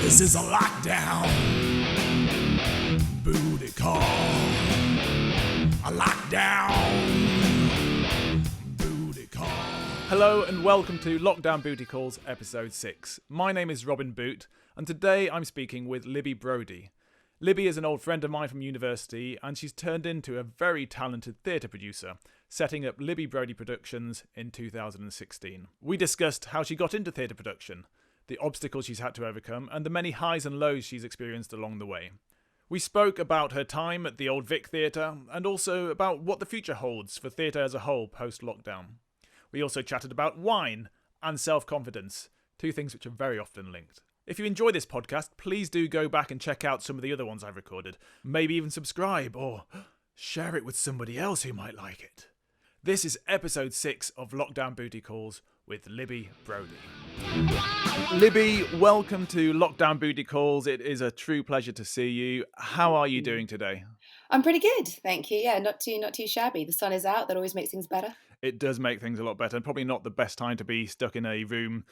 This is a lockdown booty call. A lockdown booty call. Hello and welcome to Lockdown Booty Calls episode 6. My name is Robin Boot and today I'm speaking with Libby Brodie. Libby is an old friend of mine from university and she's turned into a very talented theatre producer, setting up Libby Brodie Productions in 2016. We discussed how she got into theatre production, the obstacles she's had to overcome, and the many highs and lows she's experienced along the way. We spoke about her time at the Old Vic Theatre and also about what the future holds for theatre as a whole post-lockdown. We also chatted about wine and self-confidence, two things which are very often linked. If you enjoy this podcast, please do go back and check out some of the other ones I've recorded. Maybe even subscribe or share it with somebody else who might like it. This is episode 6 of Lockdown Booty Calls with Libby Brodie. Libby, welcome to Lockdown Booty Calls. It is a true pleasure to see you. How are you doing today? I'm pretty good, thank you. Yeah, not too shabby. The sun is out. That always makes things better. It does make things a lot better, and probably not the best time to be stuck in a room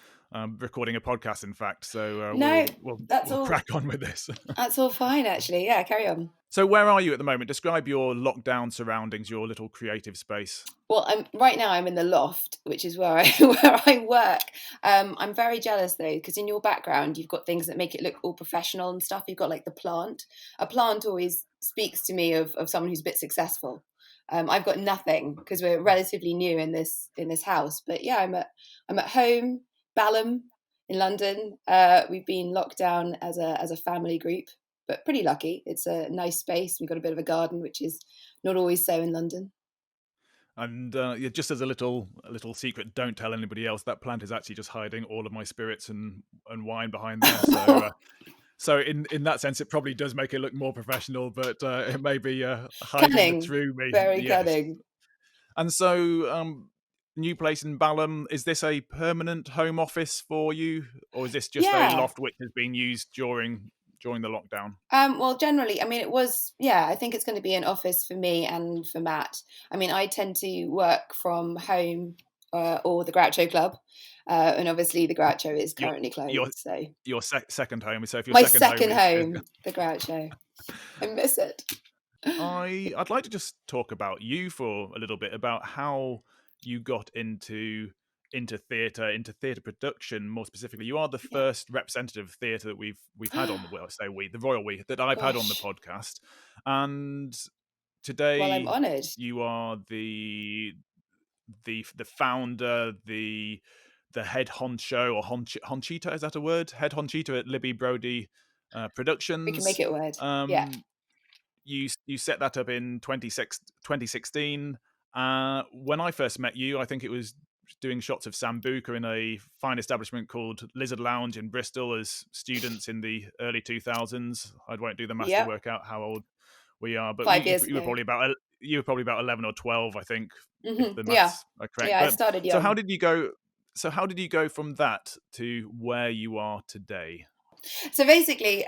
recording a podcast, in fact. So we'll crack on with this. That's all fine, actually. Yeah, carry on. So where are you at the moment? Describe your lockdown surroundings, your little creative space. Well, right now I'm in the loft, which is where I work. I'm very jealous, though, because in your background, you've got things that make it look all professional and stuff. You've got like the plant. A plant always speaks to me of someone who's a bit successful. I've got nothing because we're relatively new in this house. But yeah, I'm at home, Balham in London. We've been locked down as a family group, but pretty lucky. It's a nice space. We've got a bit of a garden, which is not always so in London. And just as a little secret, don't tell anybody else. That plant is actually just hiding all of my spirits and wine behind there. So. So in that sense, it probably does make it look more professional, but it may be hiding through me. Very cunning. And so, new place in Balham, is this a permanent home office for you? Or is this just a loft which has been used during the lockdown? Well, generally, I mean, it was, I think it's going to be an office for me and for Matt. I mean, I tend to work from home or the Groucho Club. And obviously the Groucho is currently closed. Your second home. So if your my second home, the Groucho. I miss it. I'd like to just talk about you for a little bit, about how you got into theatre production. More specifically, you are the first representative of theatre that we've had on the royal we that I've had on the podcast. And today, I'm honoured. You are the founder, the head honcho or honchita, is that a word? Head honchita at Libby Brodie Productions. We can make it a word. You set that up in 2016. When I first met you, I think it was doing shots of Sambuca in a fine establishment called Lizard Lounge in Bristol as students in the early 2000s. I won't do the math to work out how old we are, but 5 years you were probably about 11 or 12, I think. Mm-hmm. If the maths are correct. Yeah, I started young. So how did you go from that to where you are today? So basically,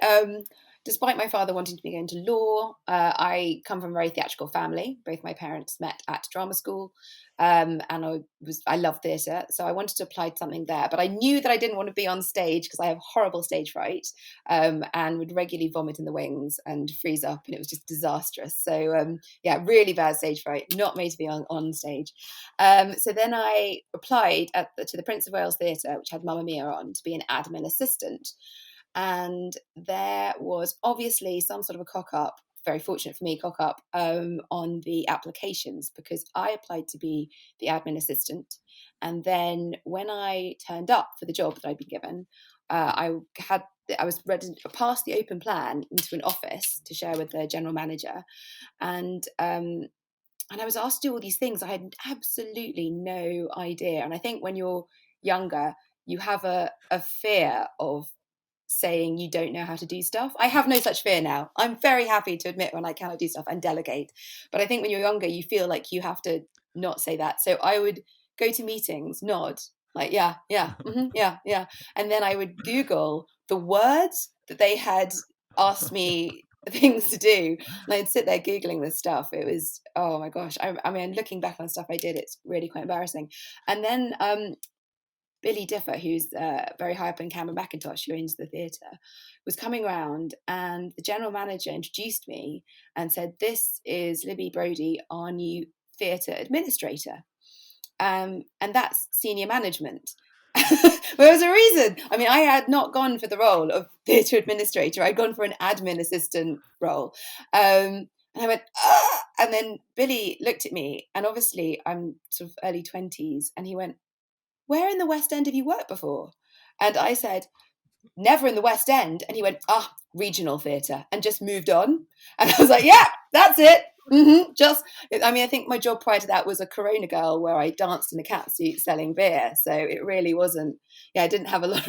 despite my father wanting to be going to law, I come from a very theatrical family. Both my parents met at drama school, and I love theatre, so I wanted to apply to something there. But I knew that I didn't want to be on stage because I have horrible stage fright, and would regularly vomit in the wings and freeze up, and it was just disastrous. So really bad stage fright, not made to be on stage. So then I applied to the Prince of Wales Theatre, which had Mamma Mia on, to be an admin assistant. And there was obviously some sort of a cock-up, very fortunate for me, on the applications, because I applied to be the admin assistant. And then when I turned up for the job that I'd been given, I was ready to pass the open plan into an office to share with the general manager. And I was asked to do all these things. I had absolutely no idea. And I think when you're younger, you have a fear of saying you don't know how to do stuff. I have no such fear now. I'm very happy to admit when I cannot do stuff and delegate. But I think when you're younger, you feel like you have to not say that. So I would go to meetings, nod, like, yeah, And then I would Google the words that they had asked me things to do. And I'd sit there Googling this stuff. It was, oh my gosh. I mean, looking back on stuff I did, it's really quite embarrassing. And then Billy Differ, who's very high up in Cameron Mackintosh, who owns the theatre, was coming around, and the general manager introduced me and said, "This is Libby Brodie, our new theatre administrator." And that's senior management. There was a reason. I mean, I had not gone for the role of theatre administrator. I'd gone for an admin assistant role. And I went, ah! And then Billy looked at me, and obviously I'm sort of early 20s, and he went, "Where in the West End have you worked before?" And I said, "Never in the West End." And he went, "Regional theatre," and just moved on. And I was like, "Yeah, that's it." I think my job prior to that was a Corona girl, where I danced in a catsuit selling beer. So it really wasn't. I didn't have a lot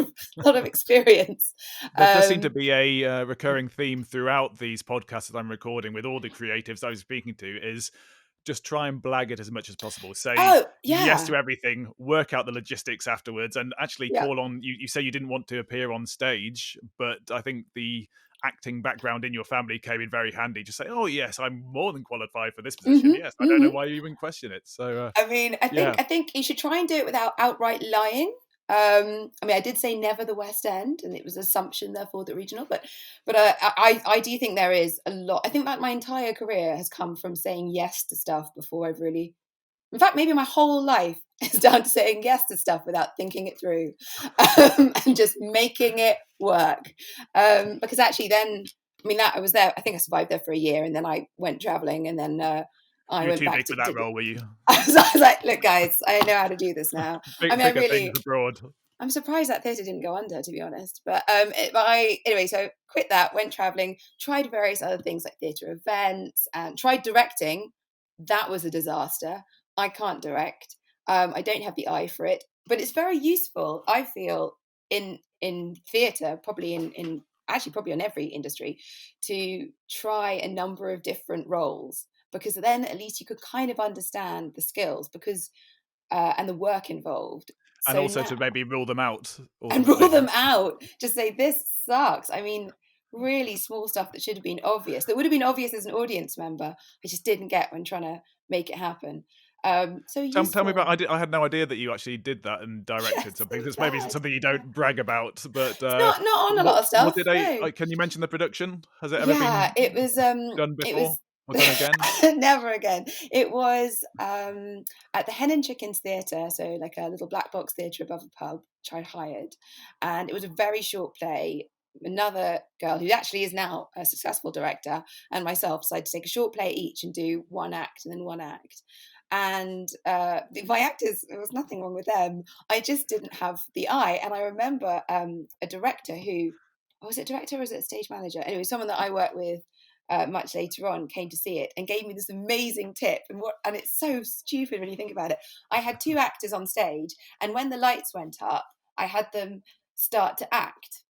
of experience. There does seem to be a recurring theme throughout these podcasts that I'm recording with all the creatives I was speaking to is just try and blag it as much as possible. Say yes to everything, work out the logistics afterwards, and actually call on, you say you didn't want to appear on stage, but I think the acting background in your family came in very handy. Just say, "Oh yes, I'm more than qualified for this position." Yes, I don't know why you even question it. So I think you should try and do it without outright lying. I did say never the West End, and it was assumption, therefore, the regional. But I do think there is a lot. I think that my entire career has come from saying yes to stuff before I've really. In fact, maybe my whole life is down to saying yes to stuff without thinking it through, and just making it work. Because actually, then I was there. I think I survived there for a year, and then I went traveling, and then. I went too back big for that role, were you? I was like, "Look, guys, I know how to do this now." Bigger things abroad. I'm surprised that theatre didn't go under, to be honest. But anyway, so quit that, went traveling, tried various other things like theatre events, and tried directing. That was a disaster. I can't direct. I don't have the eye for it, but it's very useful, I feel, in theatre, probably probably in every industry, to try a number of different roles, because then at least you could kind of understand the skills and the work involved. And also to maybe rule them out. Rule them out. Just say, this sucks. Really small stuff that should have been obvious. That would have been obvious as an audience member. I just didn't get when trying to make it happen. Tell me about. I had no idea that you actually did that and directed something. That's maybe something you don't brag about, but not on a lot of stuff. Can you mention the production? Has it ever been? It was done before. Or done again? Never again. It was at the Hen and Chickens Theatre, so like a little black box theatre above a pub, which I hired, and it was a very short play. Another girl who actually is now a successful director and myself decided to take a short play each and do one act and then one act. And my actors, there was nothing wrong with them. I just didn't have the eye. And I remember a director who, was it director or was it stage manager? Anyway, someone that I worked with much later on came to see it and gave me this amazing tip. And it's so stupid when you think about it. I had two actors on stage, and when the lights went up, I had them start to act.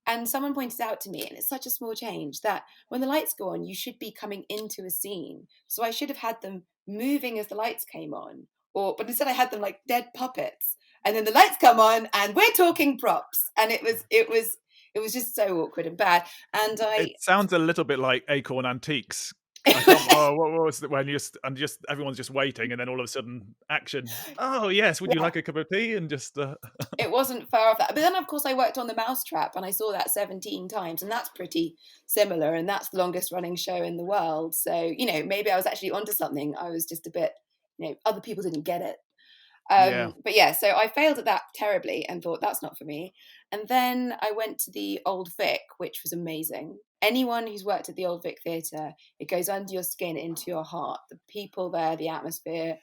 And someone pointed out to me, and it's such a small change, that when the lights go on, you should be coming into a scene. So I should have had them moving as the lights came on, but instead I had them like dead puppets. And then the lights come on, and we're talking props, and it was just so awkward and bad. And it sounds a little bit like Acorn Antiques. What was it when everyone's just waiting, and then all of a sudden action. Oh yes, would you like a cup of tea? And just it wasn't far off that. But then of course I worked on The Mousetrap, and I saw that 17 times, and that's pretty similar, and that's the longest running show in the world. So maybe I was actually onto something. I was just a bit, other people didn't get it. But so I failed at that terribly and thought, that's not for me. And then I went to the Old Vic, which was amazing. Anyone who's worked at the Old Vic Theatre, it goes under your skin, into your heart. The people there, the atmosphere,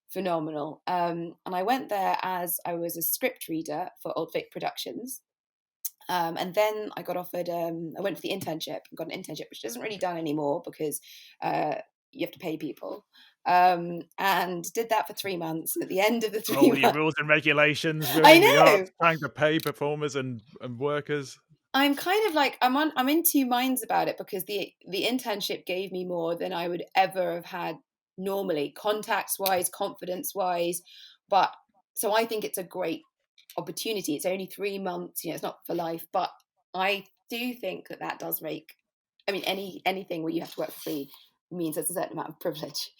phenomenal. And I went there as I was a script reader for Old Vic Productions. And then I got offered, I went for the internship and got an internship, which isn't really done anymore because you have to pay people. And did that for 3 months. At the end of the 3 months, all your rules and regulations, I know, trying to pay performers and workers. I'm kind of like, I'm in two minds about it, because the internship gave me more than I would ever have had normally, contacts wise, confidence wise. But so I think it's a great opportunity. It's only 3 months, it's not for life, but I do think that does make, anything where you have to work for free means there's a certain amount of privilege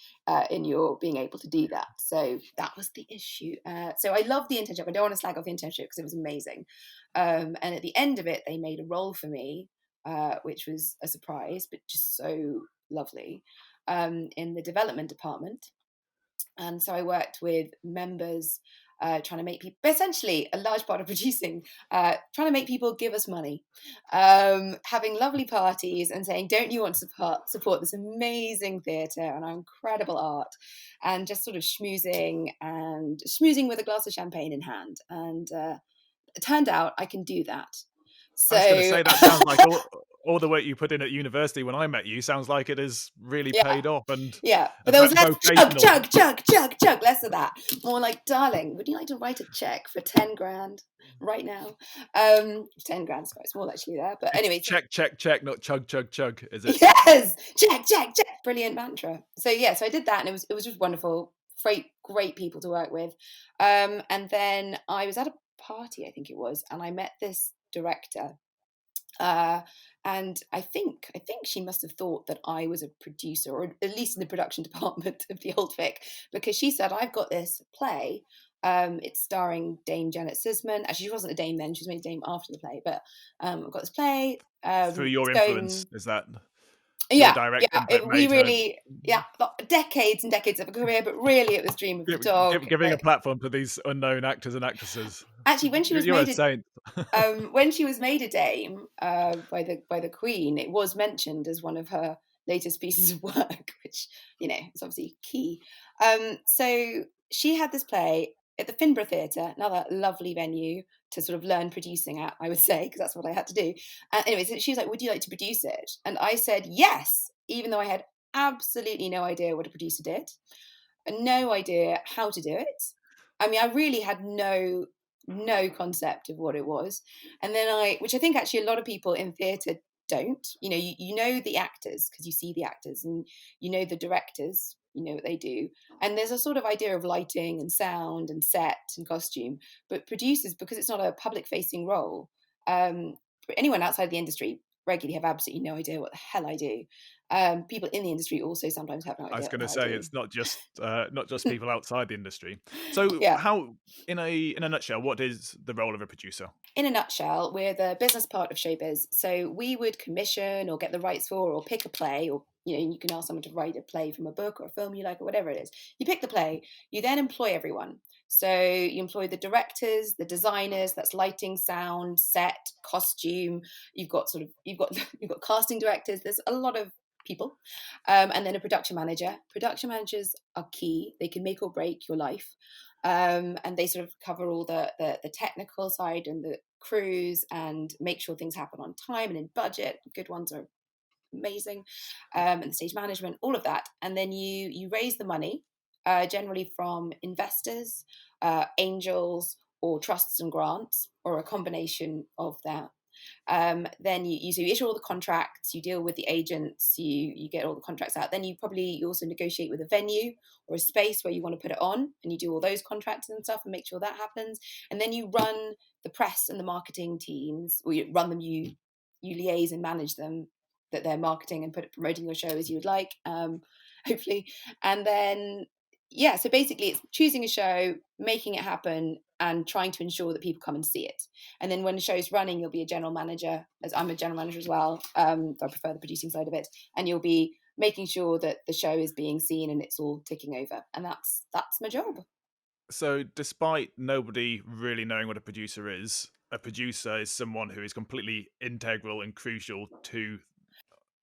in your being able to do that. So that was the issue. So I love the internship. I don't want to slag off the internship because it was amazing. And at the end of it, they made a role for me, which was a surprise, but just so lovely, in the development department. And so I worked with members trying to make people, essentially a large part of producing, trying to make people give us money, having lovely parties and saying, don't you want to support this amazing theatre and our incredible art, and just sort of schmoozing with a glass of champagne in hand. And it turned out I can do that. So, I was going to say, that sounds like all the work you put in at university when I met you sounds like it has really paid off. And but there was less chug, less of that. More like, darling, would you like to write a check for 10 grand right now? 10 grand's quite small actually there, but anyway. Check, not chug, is it? Yes, check. Brilliant mantra. So so I did that, and it was just wonderful. Great people to work with. And then I was at a party, I think it was, and I met this director. And I think she must have thought that I was a producer, or at least in the production department of the Old Vic, because she said, I've got this play. It's starring Dame Janet Sisman. Actually, she wasn't a dame then; she was made a dame after the play. But I've got this play. Through your influence, is that? We really, decades and decades of a career, but really it was Dream of the Dog. Giving a platform to these unknown actors and actresses. Actually, when she was when she was made a dame by the Queen, it was mentioned as one of her latest pieces of work, which is obviously key. So she had this play at the Finborough Theatre, another lovely venue to sort of learn producing at, I would say, because that's what I had to do. Anyway, so she was like, would you like to produce it? And I said yes, even though I had absolutely no idea what a producer did, and no idea how to do it. I mean, I really had no concept of what it was. And then which I think actually a lot of people in theatre don't, you know the actors because you see the actors, and you know the directors, you know what they do, and there's a sort of idea of lighting and sound and set and costume, but producers, because it's not a public facing role, anyone outside the industry regularly have absolutely no idea what the hell I do. People in the industry also sometimes have no idea. I was going to say, it's not just people outside the industry. So how, in a nutshell, what is the role of a producer? In a nutshell, we're the business part of showbiz. So we would commission or get the rights for or pick a play, or you can ask someone to write a play from a book or a film you like or whatever it is. You pick the play, you then employ everyone. So you employ the directors, the designers, that's lighting, sound, set, costume. You've got casting directors. There's a lot of people, and then a production manager. Production managers are key. They can make or break your life, and they sort of cover all the technical side and the crews and make sure things happen on time and in budget. Good ones are amazing, and the stage management, all of that. And then you raise the money, generally from investors, angels, or trusts and grants, or a combination of that. Then you issue all the contracts, you deal with the agents, you get all the contracts out. Then you also negotiate with a venue or a space where you want to put it on, and you do all those contracts and stuff and make sure that happens. And then you run the press and the marketing teams, or you run them, you liaise and manage them, that they're marketing and promoting your show as you would like, hopefully. And then so basically it's choosing a show, making it happen, and trying to ensure that people come and see it. And then when the show's running, you'll be a general manager, as I'm a general manager as well. I prefer the producing side of it. And you'll be making sure that the show is being seen and it's all ticking over. And that's my job. So despite nobody really knowing what a producer is someone who is completely integral and crucial to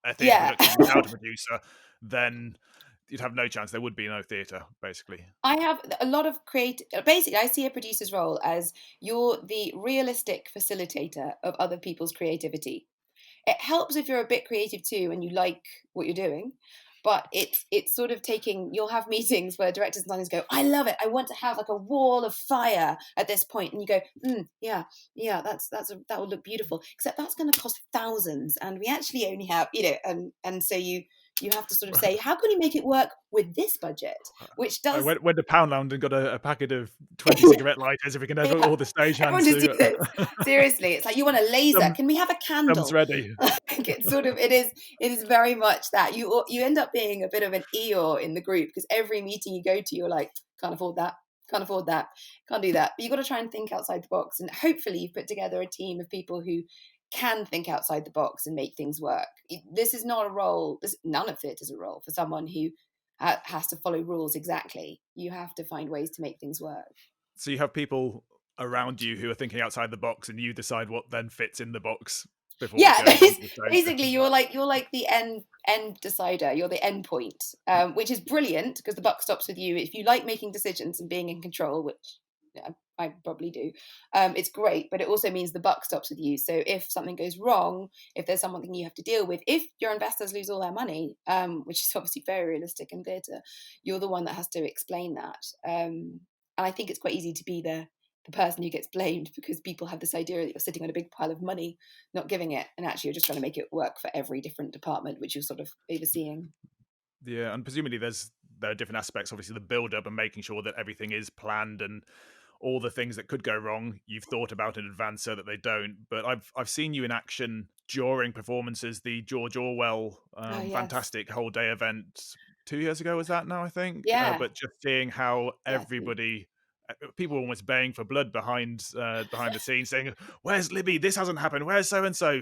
a theatre production. Without a producer, then you'd have no chance. There would be no theatre, basically. I have a lot of basically, I see a producer's role as you're the realistic facilitator of other people's creativity. It helps if you're a bit creative too and you like what you're doing, but it's sort of you'll have meetings where directors and designers go, I love it, I want to have like a wall of fire at this point, and you go, that would look beautiful, except that's going to cost thousands, and we actually only have, and so you You have to sort of say, how can you make it work with this budget? Which does... I went to Poundland and got a packet of 20 cigarette lighters if we can have Yeah, all the everyone stagehands just do to this. Seriously, it's like, you want a laser? Can we have a thumbs candle? ready. It's sort of, it is very much that. You end up being a bit of an Eeyore in the group, because every meeting you go to, you're like, can't afford that, can't afford that, can't do that. But you've got to try and think outside the box, and hopefully you've put together a team of people who can think outside the box and make things work. This is not a role, none of it is a role for someone who has to follow rules exactly. You have to find ways to make things work. So you have people around you who are thinking outside the box, and you decide what then fits in the box before. Yeah, basically you're like the end decider. You're the end point, which is brilliant, because the buck stops with you. If you like making decisions and being in control, which I probably do, it's great, but it also means the buck stops with you. So if something goes wrong, if there's something you have to deal with, if your investors lose all their money, which is obviously very realistic in theatre, you're the one that has to explain that. And I think it's quite easy to be the person who gets blamed, because people have this idea that you're sitting on a big pile of money, not giving it, and actually you're just trying to make it work for every different department, which you're sort of overseeing. Yeah, and presumably there are different aspects, obviously the build up and making sure that everything is planned, and all the things that could go wrong you've thought about in advance so that they don't. But I've seen you in action during performances, the George Orwell Yes. fantastic whole day event 2 years ago, was that now, I think? Yeah. But just seeing how everybody, people almost baying for blood behind the scenes, saying, "Where's Libby? This hasn't happened. Where's so and so?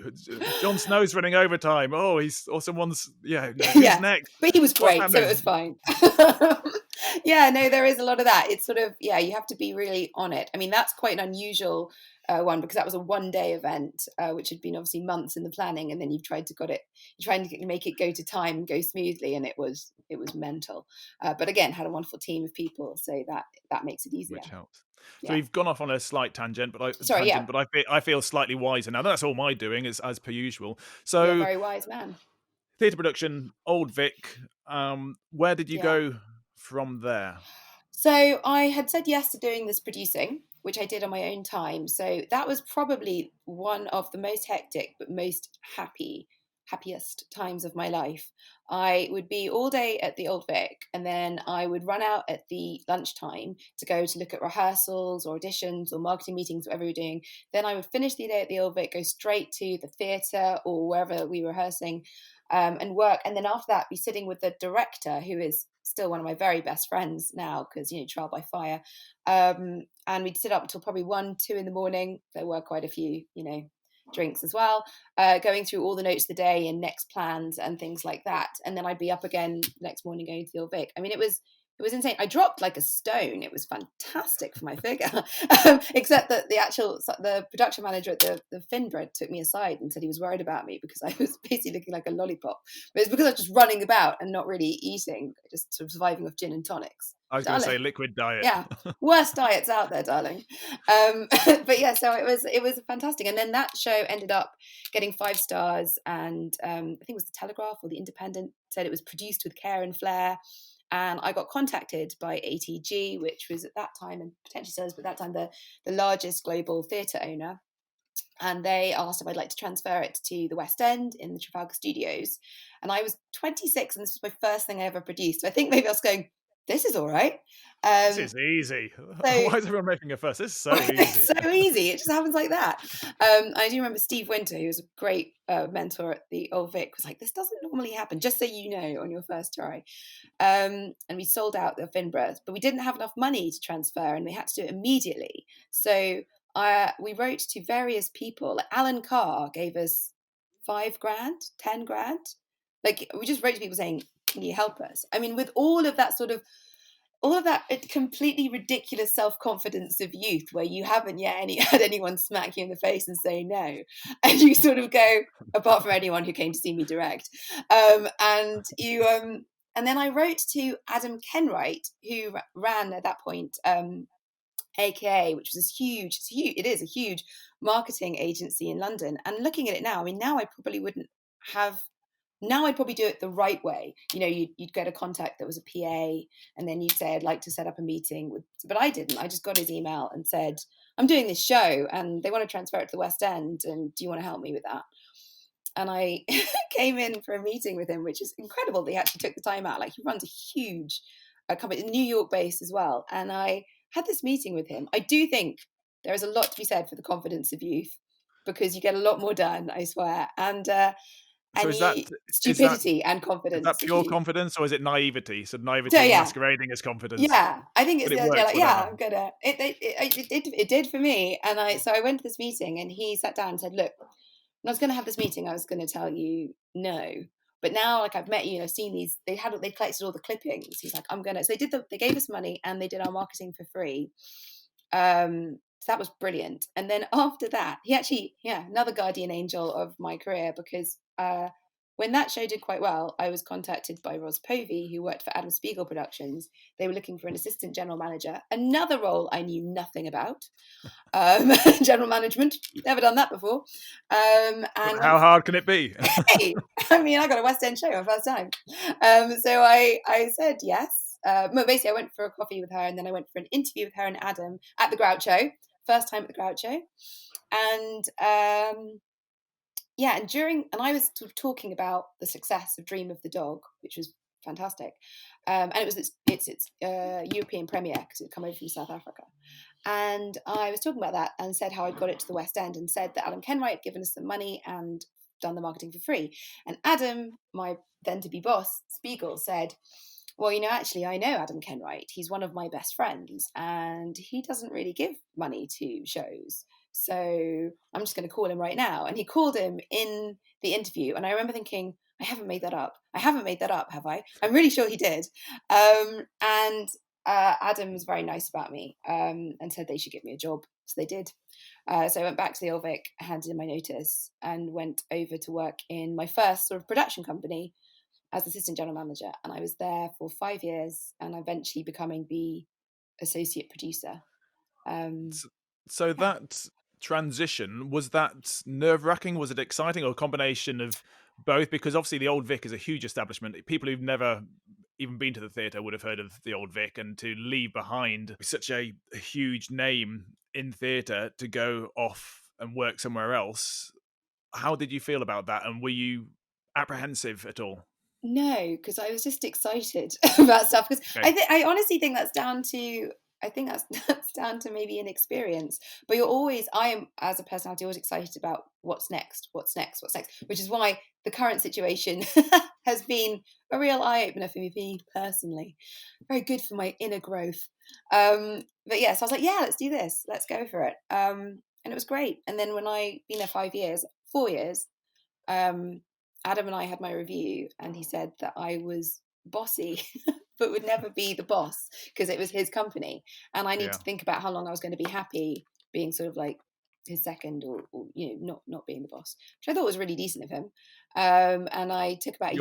Jon Snow's running overtime. Oh, someone's who's next?" But he was great, so it was fine. Yeah, no, there is a lot of that. It's sort of, you have to be really on it. I mean, that's quite an unusual one, because that was a one-day event, which had been obviously months in the planning, and then you're trying to make it go to time and go smoothly, and it was mental. But again, had a wonderful team of people, so that makes it easier. Which helps. So we've gone off on a slight tangent, but I feel slightly wiser now. That's all my doing, as per usual. So you're a very wise man. Theatre production, Old Vic. Where did you go from there? So I had said yes to doing this producing, which I did on my own time. So that was probably one of the most hectic but most happiest times of my life. I would be all day at the Old Vic, and then I would run out at the lunchtime to go to look at rehearsals or auditions or marketing meetings, whatever we were doing. Then I would finish the day at the Old Vic, go straight to the theatre or wherever we were rehearsing, and work. And then after that, be sitting with the director, who is still one of my very best friends now, because, trial by fire. And we'd sit up until probably 1, 2 in the morning. There were quite a few, drinks as well, going through all the notes of the day and next plans and things like that. And then I'd be up again next morning going to the Old Vic. I mean, it was insane. I dropped like a stone. It was fantastic for my figure, except that the production manager at the Finbred took me aside and said he was worried about me because I was basically looking like a lollipop. But it's because I was just running about and not really eating, just sort of surviving off gin and tonics. I was going to say liquid diet. Yeah, worst diets out there, darling. But yeah, so it was fantastic. And then that show ended up getting 5 stars, and I think it was the Telegraph or the Independent said it was produced with care and flair. And I got contacted by ATG, which was at that time, and potentially still is, but at that time, the largest global theatre owner. And they asked if I'd like to transfer it to the West End in the Trafalgar Studios. And I was 26, and this was my first thing I ever produced. So I think maybe I was going, this is all right. This is easy. Why is everyone making a fuss? This is so easy. It's so easy. It just happens like that. I do remember Steve Winter, who was a great mentor at the Old Vic, was like, this doesn't normally happen, just so you know, on your first try. And we sold out the Finbred, but we didn't have enough money to transfer, and we had to do it immediately. So we wrote to various people. Like Alan Carr gave us $5,000, $10,000. Like, we just wrote to people saying, can you help us? I mean, with all of that completely ridiculous self-confidence of youth, where you haven't yet had anyone smack you in the face and say no, and you sort of go, apart from anyone who came to see me direct, and then I wrote to Adam Kenwright, who ran at that point AKA, which was it is a huge marketing agency in London. And looking at it now, I mean, now I'd probably do it the right way. You'd get a contact that was a PA, and then you'd say, I'd like to set up a meeting but I didn't. I just got his email and said, I'm doing this show and they want to transfer it to the West End, and do you want to help me with that? And I came in for a meeting with him, which is incredible that he actually took the time out. Like, he runs a huge company, New York based as well. And I had this meeting with him. I do think there is a lot to be said for the confidence of youth, because you get a lot more done, I swear. And So stupidity and is confidence. that pure confidence, or is it naivety? So So naivety yeah, masquerading as confidence, yeah, I think it's but it the idea. works, Like, yeah, whatever. I'm gonna. It did for me. And I went to this meeting, and he sat down and said, "Look, when I was going to have this meeting, I was going to tell you no, but now, like, I've met you and I've seen these. They collected all the clippings. He's like, I'm gonna. So they gave us money and they did our marketing for free. So that was brilliant. And then after that, he actually, another guardian angel of my career, because when that show did quite well, I was contacted by Ros Povey, who worked for Adam Spiegel Productions. They were looking for an assistant general manager, another role I knew nothing about. General management, never done that before. And How hard can it be? hey, I mean, I got a West End show my first time. So I said yes. Well, basically, I went for a coffee with her, and then I went for an interview with her and Adam at the Groucho. First time at the Groucho. And and I was sort of talking about the success of Dream of the Dog, which was fantastic. And it was its European premiere, because it had come over from South Africa. And I was talking about that and said how I'd got it to the West End, and said that Adam Kenwright had given us some money and done the marketing for free. And Adam, my then-to-be boss, Spiegel, said, well, actually, I know Adam Kenwright. He's one of my best friends, and he doesn't really give money to shows. So I'm just going to call him right now. And he called him in the interview. And I remember thinking, I haven't made that up. Have I? I'm really sure he did. And Adam was very nice about me, and said they should give me a job. So they did. So I went back to the Old Vic, handed in my notice, and went over to work in my first sort of production company as assistant general manager. And I was there for 5 years, and eventually becoming the associate producer. So that transition, was that nerve-wracking? Was it exciting, or a combination of both? Because obviously the Old Vic is a huge establishment. People who've never even been to the theatre would have heard of the Old Vic, and to leave behind such a huge name in theatre to go off and work somewhere else, how did you feel about that? And were you apprehensive at all? No, because I was just excited about stuff. Because Okay. I honestly think that's down to that's down to maybe an experience. But I am, as a personality, always excited about what's next, which is why the current situation has been a real eye opener for me personally. Very good for my inner growth. But yes, I was like, yeah, let's do this. Let's go for it. And it was great. And then when I been there 4 years, Adam and I had my review, and he said that I was bossy, but would never be the boss, because it was his company, and I need to think about how long I was going to be happy being sort of like his second, or not being the boss, which I thought was really decent of him. And I took about a year.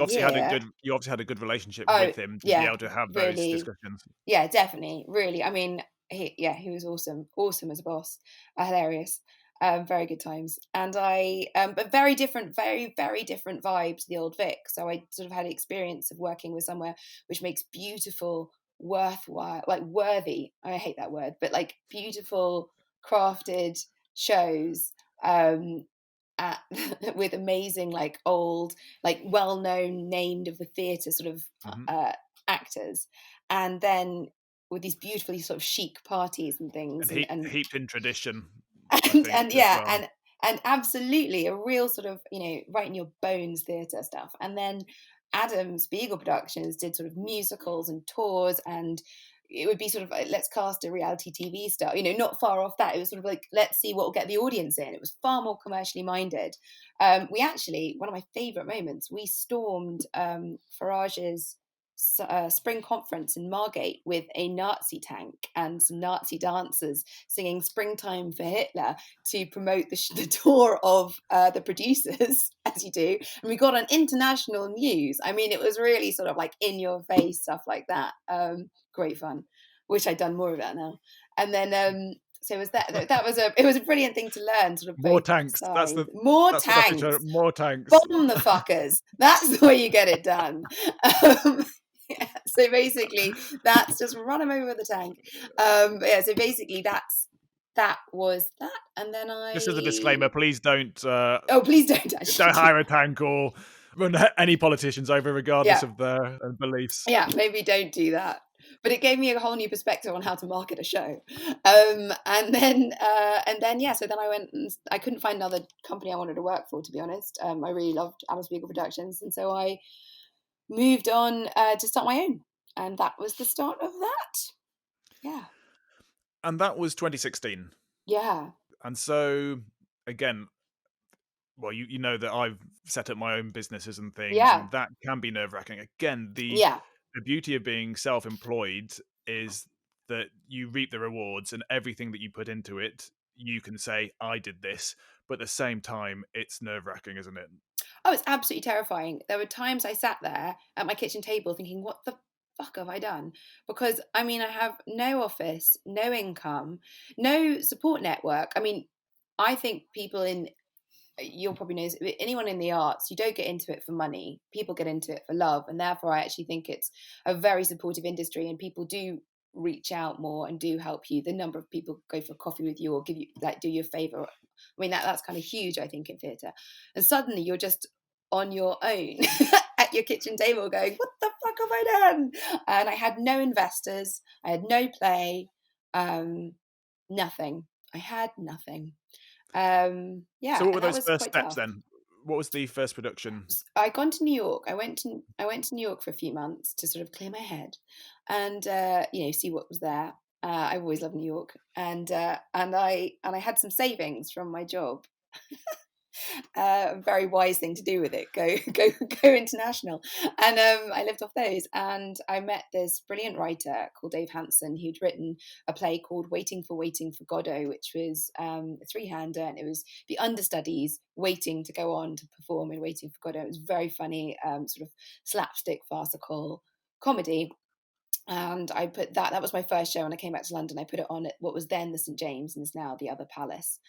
You obviously had a good relationship Oh, with him to be yeah, able to have those really. discussions. Yeah, definitely, really. I mean, he was awesome as a boss, hilarious. Very good times. And but very different, very, very different vibe to the Old Vic. So I sort of had the experience of working with somewhere which makes beautiful, worthwhile, like worthy, I hate that word, but like beautiful, crafted shows, with amazing, like old, like well-known, named of the theatre sort of actors. And then with these beautifully sort of chic parties and things, and heaped in tradition. And absolutely a real sort of right in your bones theatre stuff. And then Adam Spiegel Productions did sort of musicals and tours, and it would be sort of like, let's cast a reality TV star, not far off that. It was sort of like, let's see what will get the audience in. It was far more commercially minded. We actually, one of my favourite moments, we stormed Farage's spring conference in Margate with a Nazi tank and some Nazi dancers singing "Springtime for Hitler" to promote the tour of the producers, as you do. And we got on international news. I mean, it was really sort of like in your face stuff like that. Great fun. Wish I'd done more of that now. And then so it was it was a brilliant thing to learn, sort of more tanks. More tanks. Bomb the fuckers. That's the way you get it done. So basically, that's just run them over with the tank. So basically, that's that was that. And then Just as a disclaimer, please don't Oh, please don't actually. don't hire a tank or run any politicians over, regardless of their beliefs. Yeah, maybe don't do that. But it gave me a whole new perspective on how to market a show. And then so then I went and I couldn't find another company I wanted to work for, to be honest. I really loved Alice Beagle Productions, and so I moved on to start my own, and that was the start of that. Yeah. And that was 2016. Yeah. And so, again, well, you know that I've set up my own businesses and things, and that can be nerve-wracking. Again, the beauty of being self-employed is that you reap the rewards, and everything that you put into it, you can say, I did this. But at the same time, it's nerve-wracking, isn't it? Oh, it's absolutely terrifying. There were times I sat there at my kitchen table thinking, what the fuck have I done? Because, I mean, I have no office, no income, no support network. I mean, I think people in, you'll probably know, anyone in the arts, you don't get into it for money. People get into it for love. And therefore, I actually think it's a very supportive industry, and people do reach out more and do help you. The number of people go for coffee with you or give you, like, do you a favor. I mean, that's kind of huge, I think, in theatre. And suddenly you're just on your own at your kitchen table going, what the fuck have I done? And I had no investors. I had no play. Nothing. I had nothing. So what were those first steps then? What was the first production? I'd gone to New York. I went to New York for a few months to sort of clear my head and see what was there. I always loved New York, and I had some savings from my job. A very wise thing to do with it. Go international. And I lived off those, and I met this brilliant writer called Dave Hansen, who'd written a play called Waiting for Godot, which was a three-hander, and it was the understudies waiting to go on to perform in Waiting for Godot. It was very funny, sort of slapstick farcical comedy. And I put that was my first show. When I came back to London, I put it on at what was then the St. James and is now the Other Palace.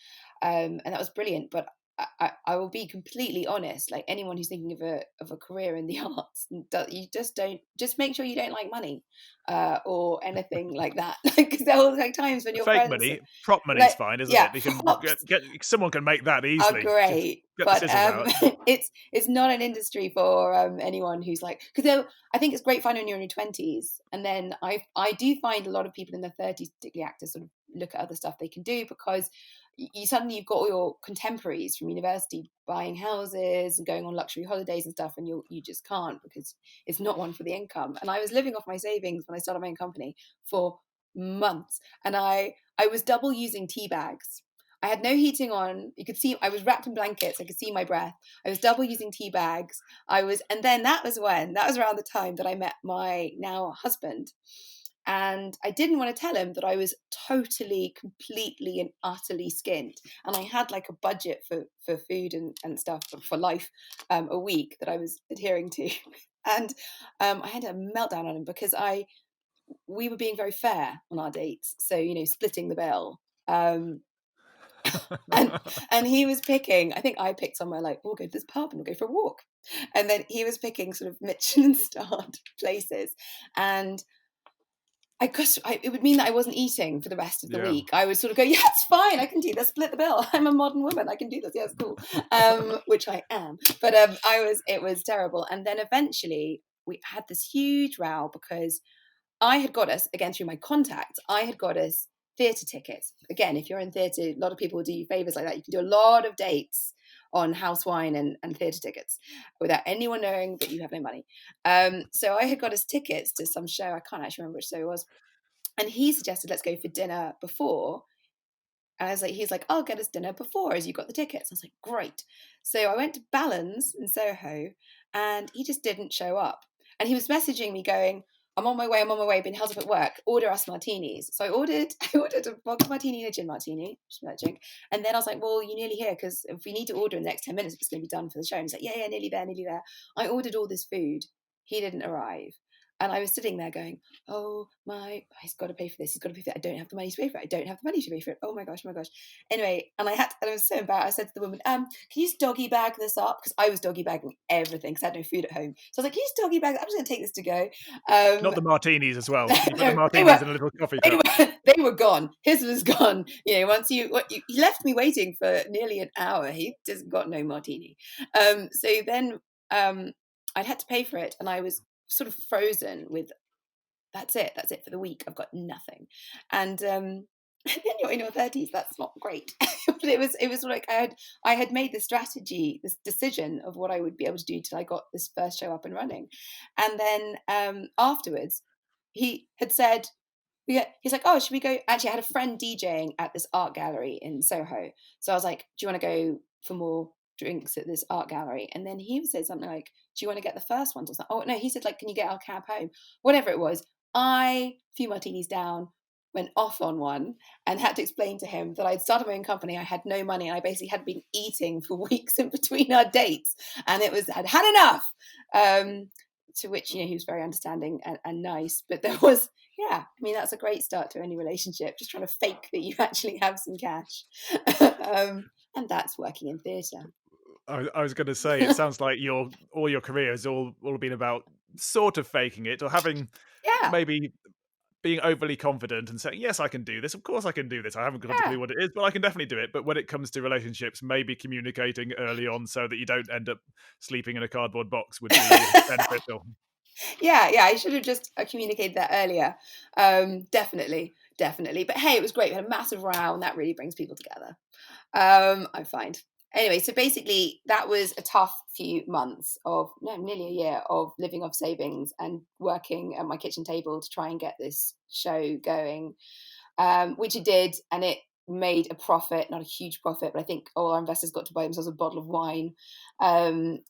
And that was brilliant. But I will be completely honest, like anyone who's thinking of a career in the arts, you just make sure you don't like money or anything like that. Because there will be times when your fake friends, money, prop money's fine, isn't it? You can get someone can make that easily. Oh, great. But it's not an industry for anyone who's like, because I think it's great fun when you're in your 20s, and then I do find a lot of people in their 30s, particularly actors, sort of look at other stuff they can do, because you've got all your contemporaries from university buying houses and going on luxury holidays and stuff, and you just can't, because it's not one for the income. And I was living off my savings when I started my own company for months, and I was double using tea bags. I had no heating on. You could see I was wrapped in blankets. I could see my breath. I was double using tea bags. And then that was around the time that I met my now husband. And I didn't want to tell him that I was totally, completely and utterly skint. And I had like a budget for food and stuff for life a week that I was adhering to. And I had a meltdown on him because we were being very fair on our dates. So, splitting the bill. And he was picking, I think I picked somewhere like, we'll go to this pub and we'll go for a walk. And then he was picking sort of Michelin-starred places. And it would mean that I wasn't eating for the rest of the week. I would sort of go, yeah, it's fine. I can do this. Split the bill. I'm a modern woman. I can do this. Yeah, it's cool. Which I am. But it was terrible. And then eventually we had this huge row because I had got us, again, through my contacts, I had got us theatre tickets. Again, if you're in theatre, a lot of people will do you favours like that. You can do a lot of dates on house wine and theatre tickets without anyone knowing that you have no money. So I had got us tickets to some show. I can't actually remember which show it was. And he suggested, let's go for dinner before. And he's like, I'll get us dinner before as you got the tickets. I was like, great. So I went to Balance in Soho, and he just didn't show up. And he was messaging me going, I'm on my way, been held up at work, order us martinis. So I ordered a vodka martini and a gin martini, just not a drink. And then I was like, well, you're nearly here, because if we need to order in the next 10 minutes, it's going to be done for the show. And he's like, yeah, nearly there. I ordered all this food. He didn't arrive. And I was sitting there going, oh he's got to pay for this. He's got to pay for that. I don't have the money to pay for it. I don't have the money to pay for it. Oh my gosh. Anyway, and I was so embarrassed. I said to the woman, can you just doggy bag this up? Because I was doggy bagging everything because I had no food at home. So I was like, can you just doggy bag? I'm just going to take this to go. Not the martinis as well. Can you put No, the martinis in a little coffee cup? They were gone. His was gone. Once he left me waiting for nearly an hour. He just got no martini. So then I'd had to pay for it, and I was sort of frozen with, that's it for the week. I've got nothing. And then you're in your 30s. That's not great. But it was like I had made this strategy, this decision of what I would be able to do till I got this first show up and running. And then afterwards, he had said, he's like, oh, should we go? Actually, I had a friend DJing at this art gallery in Soho. So I was like, do you want to go for more drinks at this art gallery? And then he said something like, do you want to get the first ones or something? Oh no, he said, like, can you get our cab home? Whatever it was, a few martinis down, went off on one, and had to explain to him that I'd started my own company. I had no money, and I basically had been eating for weeks in between our dates, and I'd had enough. To which, he was very understanding and nice, but there was, that's a great start to any relationship, just trying to fake that you actually have some cash. And that's working in theatre. I was going to say, it sounds like all your career has all been about sort of faking it, or having maybe being overly confident and saying, yes, I can do this. Of course I can do this. I haven't got a clue what it is, but I can definitely do it. But when it comes to relationships, maybe communicating early on so that you don't end up sleeping in a cardboard box would be beneficial. Yeah, I should have just communicated that earlier. Definitely. But hey, it was great. We had a massive row, and that really brings people together, I find. Anyway, so basically that was a tough few months nearly a year of living off savings and working at my kitchen table to try and get this show going, which it did, and it made a profit, not a huge profit, but I think all our investors got to buy themselves a bottle of wine, and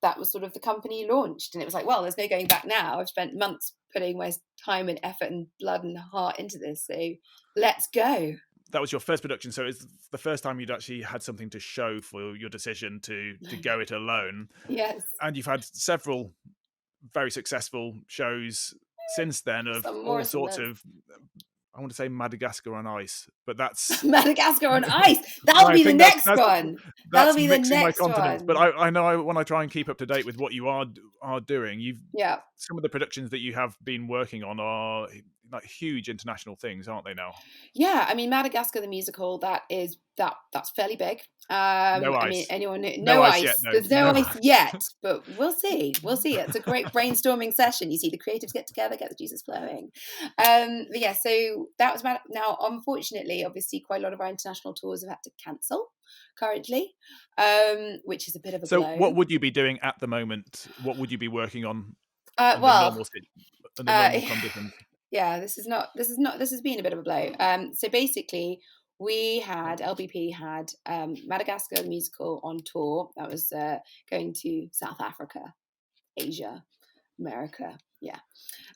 that was sort of the company launched. And it was like, well, there's no going back now. I've spent months putting my time and effort and blood and heart into this, so let's go. That was your first production, so it's the first time you'd actually had something to show for your decision to go it alone. Yes. And you've had several very successful shows since then of all sorts of, I want to say Madagascar on ice, but that's Madagascar on ice. That'll be the next one. That'll be the next one. But I know when I try and keep up to date with what you are doing, some of the productions that you have been working on are like huge international things, aren't they now? Yeah, I mean, Madagascar the musical, that's fairly big. No ice. I mean, anyone no ice. Yet, no. There's no ice yet, but we'll see. It's a great brainstorming session. You see the creatives get together, get the juices flowing. But so that was now. Unfortunately, obviously, quite a lot of our international tours have had to cancel currently, which is a bit of a blow. So, what would you be doing at the moment? What would you be working on? The normal conditions? Yeah, this has been a bit of a blow. So basically, LBP had Madagascar musical on tour. That was going to South Africa, Asia, America. Yeah.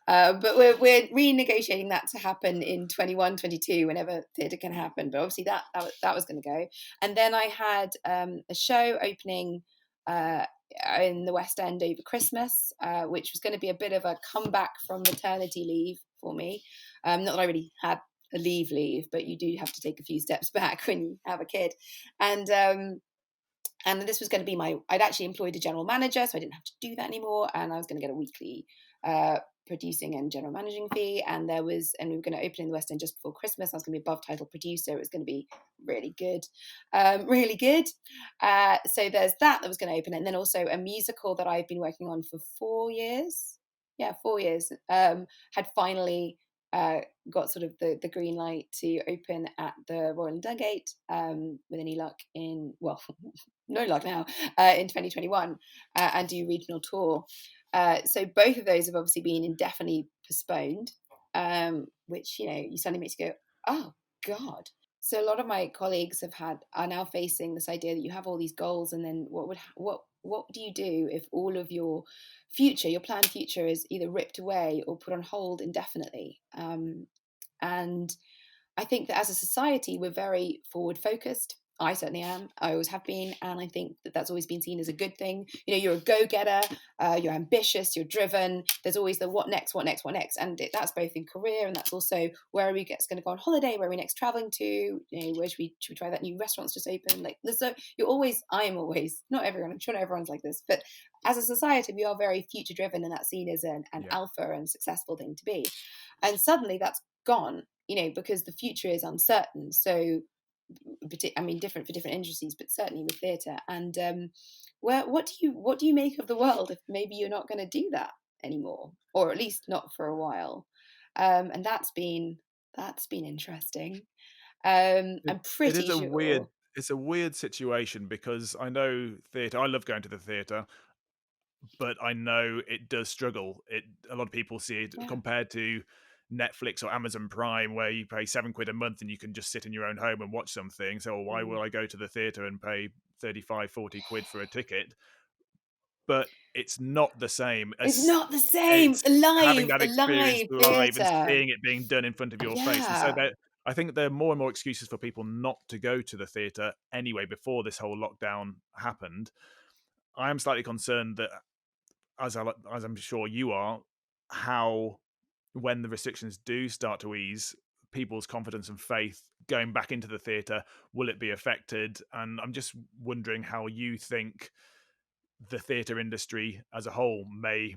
But we're renegotiating that to happen in 21, 22, whenever theatre can happen. But obviously that was going to go. And then I had a show opening in the West End over Christmas, which was going to be a bit of a comeback from maternity leave for me. Not that I really had a leave, but you do have to take a few steps back when you have a kid. And this was going to be I'd actually employed a general manager, so I didn't have to do that anymore. And I was going to get a weekly producing and general managing fee. And we were going to open in the West End just before Christmas. I was going to be above title producer. It was going to be really good, really good. So there's that was going to open. And then also a musical that I've been working on for 4 years. Yeah, 4 years. Had finally got sort of the green light to open at the Royal Ludgate with any luck no luck now, in 2021, and do regional tour. So both of those have obviously been indefinitely postponed, which, you suddenly makes you go, oh God. So a lot of my colleagues are now facing this idea that you have all these goals, and then what do you do if all of your planned future is either ripped away or put on hold indefinitely? And I think that as a society, we're very forward focused. I certainly am. I always have been, and I think that that's always been seen as a good thing. You know, you're a go-getter, you're ambitious, you're driven. There's always the what next, what next, what next, and that's both in career, and that's also where are we going to go on holiday, where are we next traveling to? You know, where should we try that new restaurant's just open? Like, so I am always, not everyone. I'm sure not everyone's like this, but as a society, we are very future-driven, and that's seen as an alpha and successful thing to be. And suddenly that's gone. You know, because the future is uncertain. So I mean, different for different industries, but certainly with theatre. And what do you make of the world if maybe you're not going to do that anymore, or at least not for a while? And that's been interesting. I'm It pretty is sure. it's a weird situation because I know theatre. I love going to the theatre, but I know it does struggle. A lot of people see it Yeah. compared to Netflix or Amazon Prime, where you pay £7 a month and you can just sit in your own home and watch something. So why Mm. will I go to the theatre and pay 35, 40 quid for a ticket? But it's not the same It's as not the same. it's having that experience Live live and theatre. seeing it being done in front of your face. And so Yeah. I think there are more and more excuses for people not to go to the theatre anyway before this whole lockdown happened. I am slightly concerned that, as I'm sure you are, how when the restrictions do start to ease, people's confidence and faith going back into the theatre, will it be affected? And I'm just wondering how you think the theatre industry as a whole may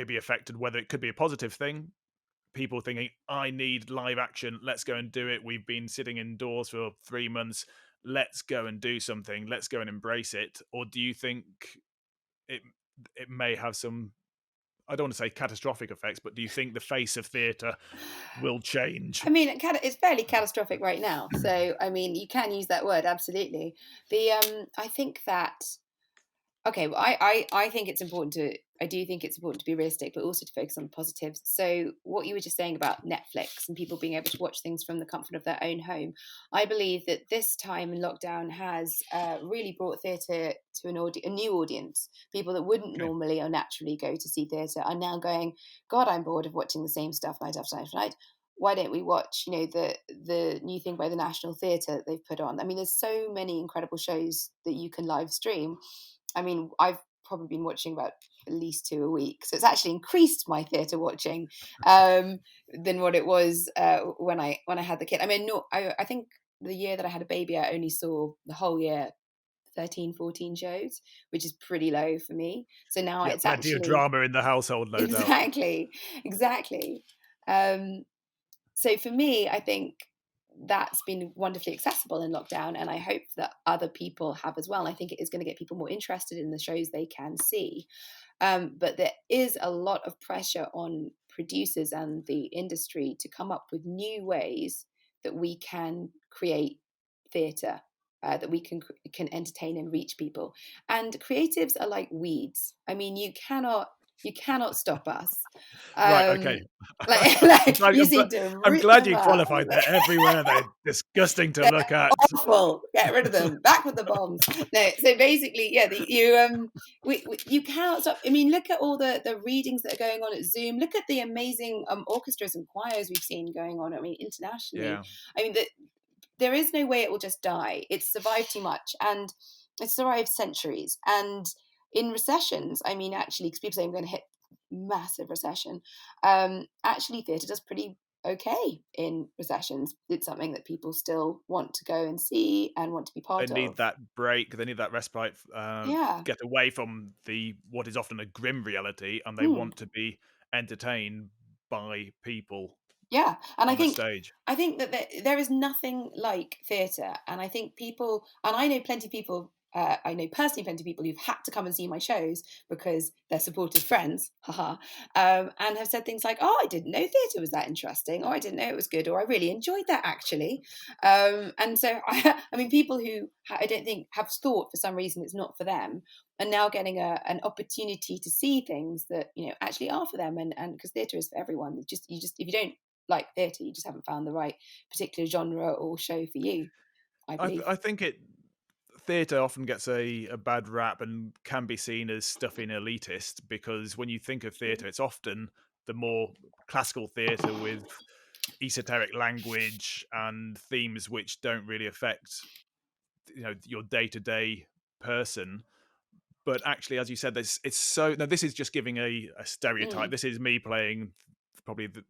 be affected, whether it could be a positive thing, people thinking, I need live action, let's go and do it. We've been sitting indoors for 3 months, let's go and do something, let's go and embrace it. Or do you think it may have some, I don't want to say catastrophic effects, but do you think the face of theatre will change? I mean, it's fairly catastrophic right now. So, I mean, you can use that word, absolutely. I think that, okay, well, I think it's important to, I do think it's important to be realistic, but also to focus on the positives. So what you were just saying about Netflix and people being able to watch things from the comfort of their own home, I believe that this time in lockdown has really brought theatre to a new audience. People that wouldn't Okay. normally or naturally go to see theatre are now going, God, I'm bored of watching the same stuff night after night after night. Why don't we watch, you know, the new thing by the National Theatre that they've put on? I mean, there's so many incredible shows that you can live stream. I mean, I've probably been watching about at least 2 a week, so it's actually increased my theatre watching than what it was when I had the kid. I mean, no, I think the year that I had a baby, I only saw the whole year 13, 14 shows, which is pretty low for me. So now Yeah, it's plenty of actually drama in the household, no doubt. exactly. Um, so for me, I think that's been wonderfully accessible in lockdown, and I hope that other people have as well. I think it is going to get people more interested in the shows they can see. But there is a lot of pressure on producers and the industry to come up with new ways that we can create theatre, that we can entertain and reach people. And creatives are like weeds. I mean, you cannot stop us. Right, okay. Like you seem to I'm root glad them you out. qualified that. Everywhere they're disgusting to They're look at. awful. Get rid of them. Back with the bombs. No. So basically, yeah, you cannot stop. I mean, look at all the readings that are going on at Zoom. Look at the amazing orchestras and choirs we've seen going on. I mean, internationally. Yeah. I mean, there is no way it will just die. It's survived too much, and it's survived centuries. And in recessions, I mean, actually, because people say I'm going to hit massive recession, actually, theatre does pretty okay in recessions. It's something that people still want to go and see and want to be They part need of. that break. They need that respite. Yeah. Get away from the what is often a grim reality, and they Mm. want to be entertained by people Yeah, and on a stage. I think that there is nothing like theatre, and I think people, and I know plenty of people. I know personally plenty of people who've had to come and see my shows because they're supportive friends, haha, and have said things like, "Oh, I didn't know theatre was that interesting," or "I didn't know it was good," or "I really enjoyed that actually." And so, I mean, people who I don't think have thought for some reason it's not for them, and now getting an opportunity to see things that actually are for them, and because theatre is for everyone. Just if you don't like theatre, you just haven't found the right particular genre or show for you, I believe. I think theatre often gets a bad rap and can be seen as stuff in elitist, because when you think of theatre, it's often the more classical theatre with esoteric language and themes which don't really affect your day-to-day person. But actually, as you said, it's so. No, this is just giving a stereotype. This is me playing probably the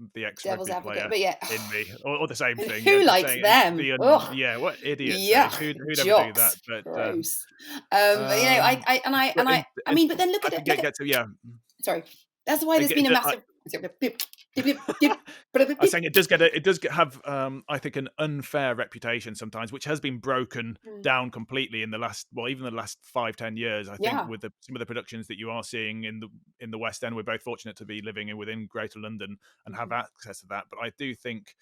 Devil's ex-rugby advocate, player but yeah. in me, or the same And thing. Yeah, who just likes saying them? Ugh. yeah, what idiots? Eh? Yuck, Who'd ever do that? jocks, But gross. But um, I mean, but then look I at think it. it gets to Sorry, that's why there's been a massive. I was saying it does have I think an unfair reputation sometimes, which has been broken down completely in the last even the last 5-10 years. I think Yeah. with some of the productions that you are seeing in the West End, we're both fortunate to be living within Greater London and have access to that. But I do think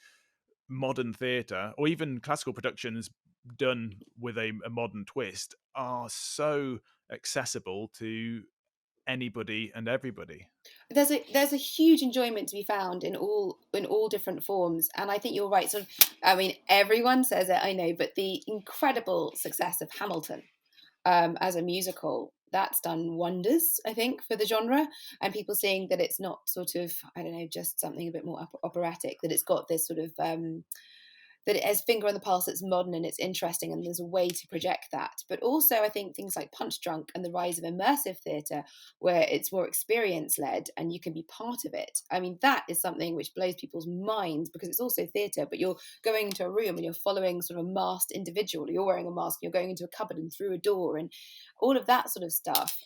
modern theatre, or even classical productions done with a modern twist, are so accessible to anybody and everybody. There's a huge enjoyment to be found in all different forms, and I think you're right. Sort of, I mean, everyone says it, I know, but the incredible success of Hamilton as a musical, that's done wonders, I think, for the genre, and people seeing that it's not sort of, I don't know, just something a bit more operatic, that it's got this sort of that it has finger on the pulse, it's modern and it's interesting, and there's a way to project that. But also, I think things like Punch Drunk and the rise of immersive theatre, where it's more experience led and you can be part of it. I mean, that is something which blows people's minds, because it's also theatre, but you're going into a room and you're following sort of a masked individual. You're wearing a mask, you're going into a cupboard and through a door, and all of that sort of stuff.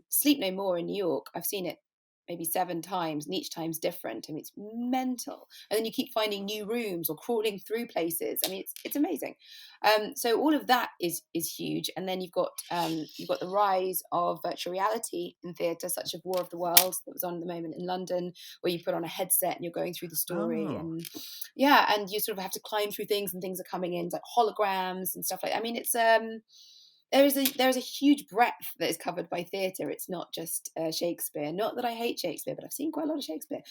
Sleep No More in New York, I've seen it maybe 7 times, and each time's different. I mean, it's mental. And then you keep finding new rooms or crawling through places. I mean, it's amazing. So all of that is huge. And then you've got the rise of virtual reality in theatre, such as War of the Worlds that was on at the moment in London, where you put on a headset and you're going through the story, and you sort of have to climb through things, and things are coming in like holograms and stuff like that. I mean, it's there is a huge breadth that is covered by theatre. It's not just Shakespeare. Not that I hate Shakespeare, but I've seen quite a lot of Shakespeare.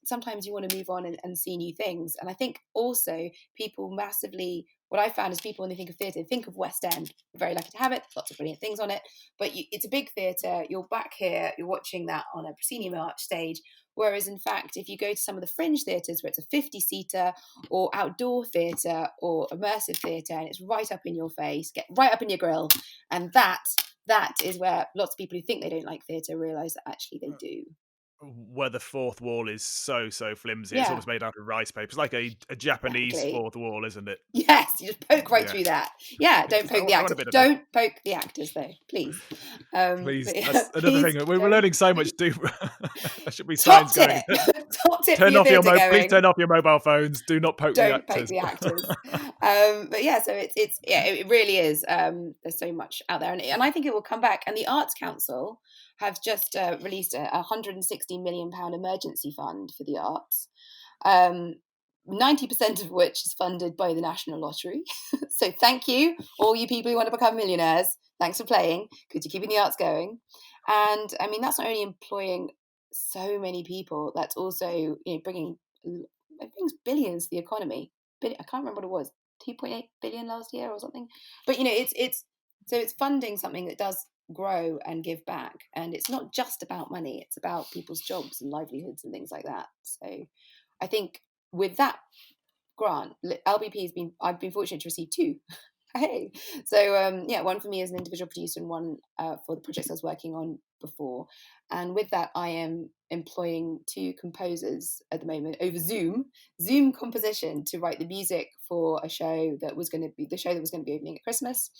Sometimes you want to move on and see new things. And I think also people massively, what I found is people, when they think of theatre, think of West End. We're very lucky to have it. Lots of brilliant things on it. But it's a big theatre. You're back here. You're watching that on a proscenium arch stage. Whereas, in fact, if you go to some of the fringe theatres where it's a 50-seater or outdoor theatre or immersive theatre, and it's right up in your face, get right up in your grill, and that is where lots of people who think they don't like theatre realise that actually they do. Where the fourth wall is so flimsy. Yeah. It's almost made out of rice paper. It's like a Japanese Exactly. fourth wall, isn't it? Yes, you just poke right through that. Yeah, don't poke the actors. Don't poke the actors, though, please. Please, Yeah, that's another thing. We're learning so much. There should be Top signs going. Top tip Turn for off your theatre please turn off your mobile phones. Do not poke the Don't actors. poke the actors. But yeah, so it really is. There's so much out there, and I think it will come back. And the Arts Council have just released a £160 million emergency fund for the arts. 90% of which is funded by the National Lottery. So thank you, all you people who want to become millionaires. Thanks for playing, because you're keeping the arts going. And I mean, that's not only employing so many people, that's also bringing it brings billions to the economy. I can't remember what it was, 2.8 billion last year or something. But it's funding something that does grow and give back, and it's not just about money, it's about people's jobs and livelihoods and things like that. So I think with that grant, I've been fortunate to receive 2. Hey, so one for me as an individual producer, and one for the projects I was working on before. And with that, I am employing 2 composers at the moment over Zoom composition, to write the music for a show that was going to be opening at Christmas.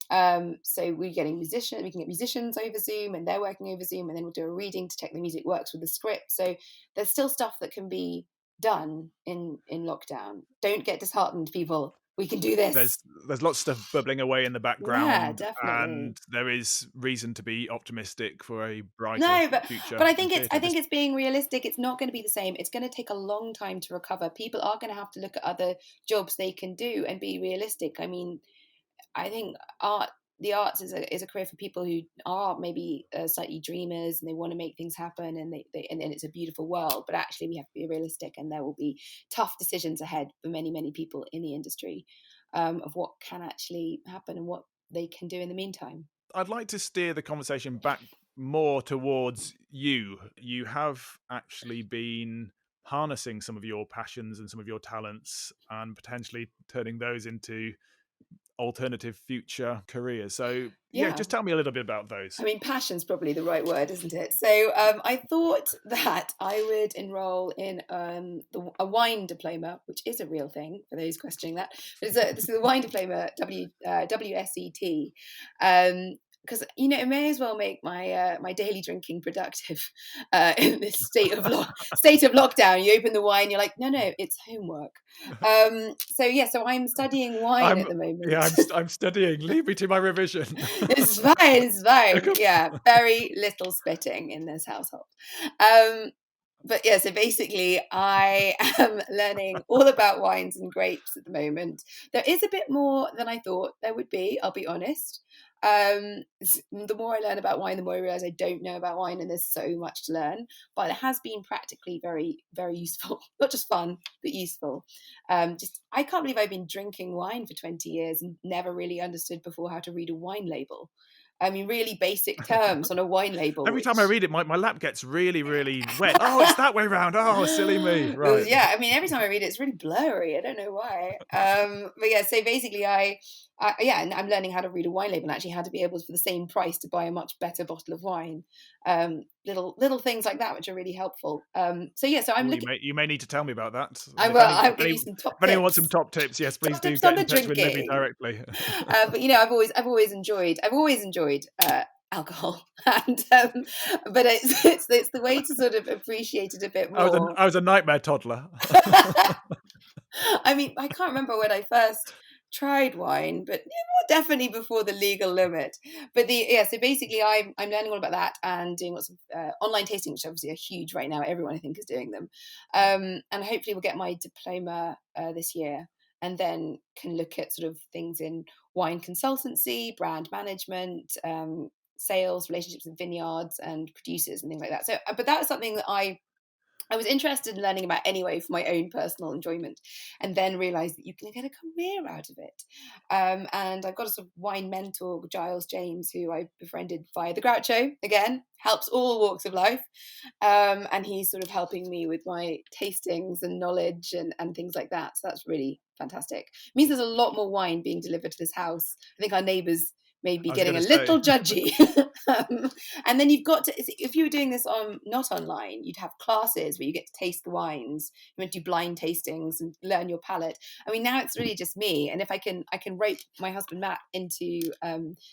So we can get musicians over Zoom, and they're working over Zoom, and then we'll do a reading to check the music works with the script. So there's still stuff that can be done in lockdown. Don't get disheartened, people. We can do this. There's lots of stuff bubbling away in the background. Yeah, definitely. And there is reason to be optimistic for a brighter future. But I think it's being realistic. It's not going to be the same. It's going to take a long time to recover. People are going to have to look at other jobs they can do and be realistic. I mean, I think the arts is a career for people who are maybe slightly dreamers, and they want to make things happen, and and it's a beautiful world. But actually, we have to be realistic, and there will be tough decisions ahead for many people in the industry of what can actually happen and what they can do in the meantime. I'd like to steer the conversation back more towards you. You have actually been harnessing some of your passions and some of your talents, and potentially turning those into alternative future careers. So Yeah. just tell me a little bit about those. I mean, passion's probably the right word, isn't it? So I thought that I would enroll in a wine diploma, which is a real thing for those questioning that. But this is a wine diploma, WSET. Because it may as well make my my daily drinking productive in this state of lockdown. You open the wine, you're like, no, it's homework. So I'm studying wine at the moment. Yeah, I'm studying. Leave me to my revision. It's fine. Yeah, very little spitting in this household. But yeah, so basically I am learning all about wines and grapes at the moment. There is a bit more than I thought there would be, I'll be honest. The more I learn about wine, the more I realize I don't know about wine, and there's so much to learn. But it has been practically very, very useful. Not just fun, but useful. I can't believe I've been drinking wine for 20 years and never really understood before how to read a wine label. I mean, really basic terms on a wine label. Every time I read it, my lap gets really, really wet. Oh, it's that way round. Oh, silly me. Right. Yeah, I mean, every time I read it, it's really blurry. I don't know why. But yeah, so basically and I'm learning how to read a wine label and actually how to be able to, for the same price, to buy a much better bottle of wine. Little things like that, which are really helpful. So I'm looking. You may need to tell me about that. I'll give you some top tips. If anyone wants some top tips, yes, please do get in touch with Libby directly. But I've always enjoyed alcohol, and but it's the way to sort of appreciate it a bit more. I was a nightmare toddler. I mean, I can't remember when I first tried wine, but definitely before the legal limit. But so basically I'm learning all about that and doing lots of online tasting, which obviously are huge right now. Everyone I think is doing them, and hopefully we'll get my diploma this year, and then can look at sort of things in wine consultancy, brand management, sales, relationships with vineyards and producers and things like that. So but that was something that I was interested in learning about anyway for my own personal enjoyment, and then realised that you can get a career out of it. And I've got a sort of wine mentor, Giles James, who I befriended via the Groucho, again, helps all walks of life. And he's sort of helping me with my tastings and knowledge and things like that. So that's really fantastic. It means there's a lot more wine being delivered to this house. I think our neighbours may be getting a little judgy. And then you've got to, if you were doing this not online, you'd have classes where you get to taste the wines. You went to do blind tastings and learn your palate. I mean, now it's really just me. And if I can rope my husband Matt into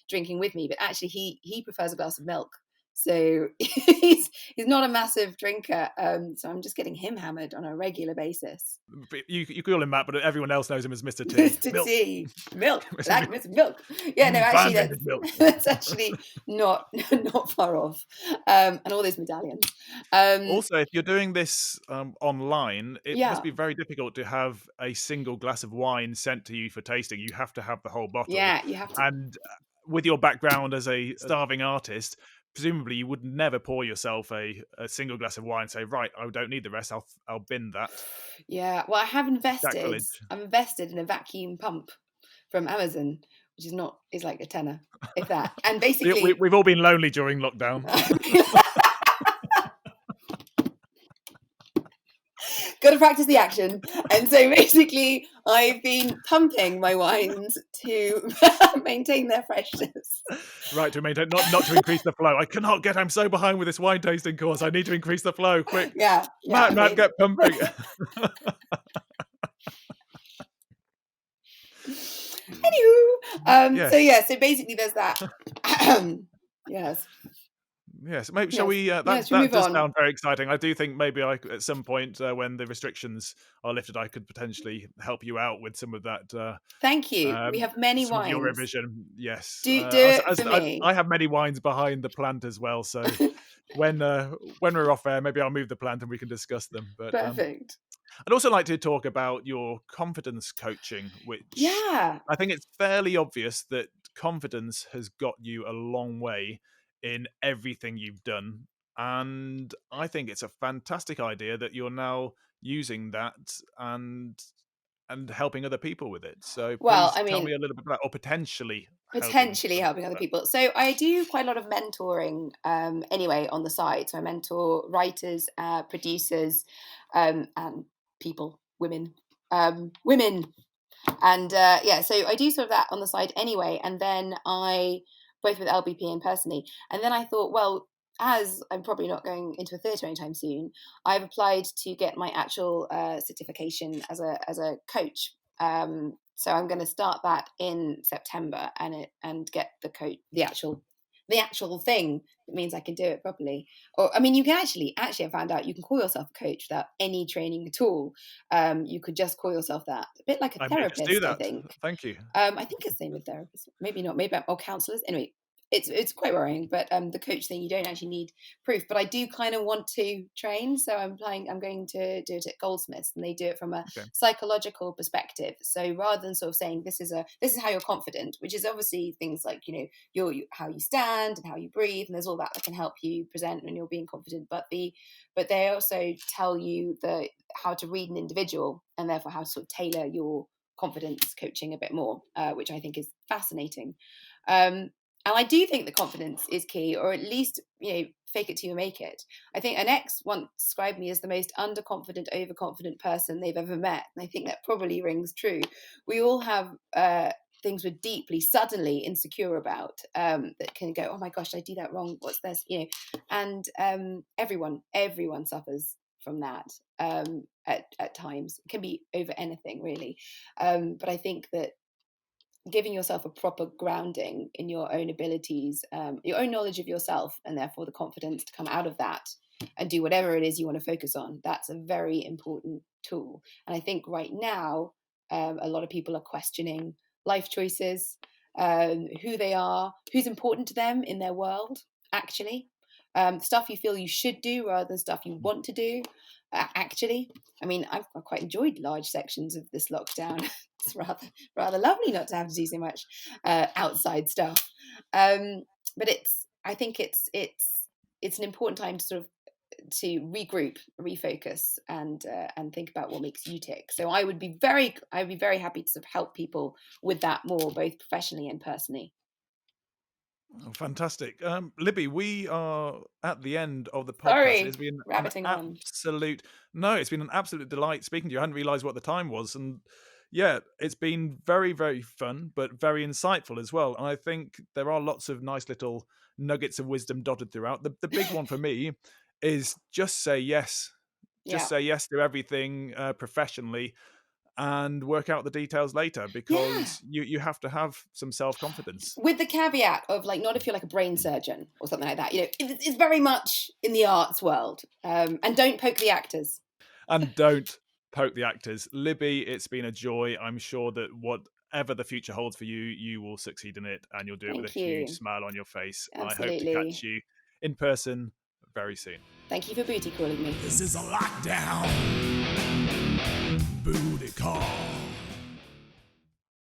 drinking with me, but actually he prefers a glass of milk. So he's not a massive drinker. So I'm just getting him hammered on a regular basis. You call him Matt, but everyone else knows him as Mr. T. Mr. T. Milk. Like Mr. Milk. Yeah, no, actually that's actually not far off. And all those medallions. Also, if you're doing this online, it must be very difficult to have a single glass of wine sent to you for tasting. You have to have the whole bottle. Yeah, you have to. And with your background as a starving artist, presumably you would never pour yourself a single glass of wine and say, right, I don't need the rest, I'll bin that. Yeah, well, I have invested. I'm invested in a vacuum pump from Amazon, which is like a tenner, if that. And basically we've all been lonely during lockdown. Got to practice the action. And so basically I've been pumping my wines to maintain their freshness. Right, to maintain, not to increase the flow. I'm so behind with this wine tasting course. I need to increase the flow, quick. Yeah. Matt, get pumping. Anywho, so basically there's that. Yes. Yes, maybe shall we? That does sound very exciting. I do think maybe at some point when the restrictions are lifted, I could potentially help you out with some of that. Thank you. We have many wines. Your revision, yes. Do it for me. I have many wines behind the plant as well. So when we're off air, maybe I'll move the plant and we can discuss them. But perfect. I'd also like to talk about your confidence coaching, which I think it's fairly obvious that confidence has got you a long way in everything you've done, and I think it's a fantastic idea that you're now using that and helping other people with it. So tell me a little bit about, or potentially helping other people. So I do quite a lot of mentoring anyway on the side. So I mentor writers, producers, and people, women. And so I do sort of that on the side anyway. And then both with LBP and personally. And then I thought, well, as I'm probably not going into a theatre anytime soon, I've applied to get my actual certification as a coach. So I'm going to start that in September and get the actual thing that means I can do it properly. Or I mean, you can actually I found out you can call yourself a coach without any training at all. You could just call yourself that, a bit like a I may just do therapist, I that. think. Thank you. I think it's the same with therapists, maybe not, maybe or counselors. Anyway, it's quite worrying, but the coach thing, you don't actually need proof. But I do kind of want to train, so I'm going to do it at Goldsmiths, and they do it from a psychological perspective. So rather than sort of saying this is how you're confident, which is obviously things like how you stand and how you breathe, and there's all that can help you present when you're being confident. But they also tell you how to read an individual, and therefore how to sort of tailor your confidence coaching a bit more, which I think is fascinating. And I do think that confidence is key, or at least, fake it till you make it. I think an ex once described me as the most underconfident, overconfident person they've ever met. And I think that probably rings true. We all have things we're deeply, suddenly insecure about, that can go, oh my gosh, did I do that wrong? What's this? And everyone suffers from that at times. It can be over anything, really. But I think that giving yourself a proper grounding in your own abilities, your own knowledge of yourself, and therefore the confidence to come out of that and do whatever it is you want to focus on, that's a very important tool. And I think right now, a lot of people are questioning life choices, who they are, who's important to them in their world, actually. Stuff you feel you should do rather than stuff you want to do, actually. I mean, I've quite enjoyed large sections of this lockdown. It's rather lovely not to have to do so much outside stuff. But I think it's an important time to sort of to regroup, refocus, and think about what makes you tick. So I would be very happy to sort of help people with that more, both professionally and personally. Oh, fantastic. Libby, we are at the end of the podcast. Sorry, It's been rabbiting on. it's been an absolute delight speaking to you. I hadn't realised what the time was. And yeah, it's been very, very fun, but very insightful as well. And I think there are lots of nice little nuggets of wisdom dotted throughout. The big one for me is just say yes. Just say yes to everything professionally, and work out the details later, because you have to have some self-confidence. With the caveat of, like, not if you're like a brain surgeon or something like that. It's very much in the arts world. And don't poke the actors. And don't poke the actors. Libby, it's been a joy. I'm sure that whatever the future holds for you, you will succeed in it, and you'll do it with a huge smile on your face. Absolutely. I hope to catch you in person very soon. Thank you for booty calling me. This is a lockdown.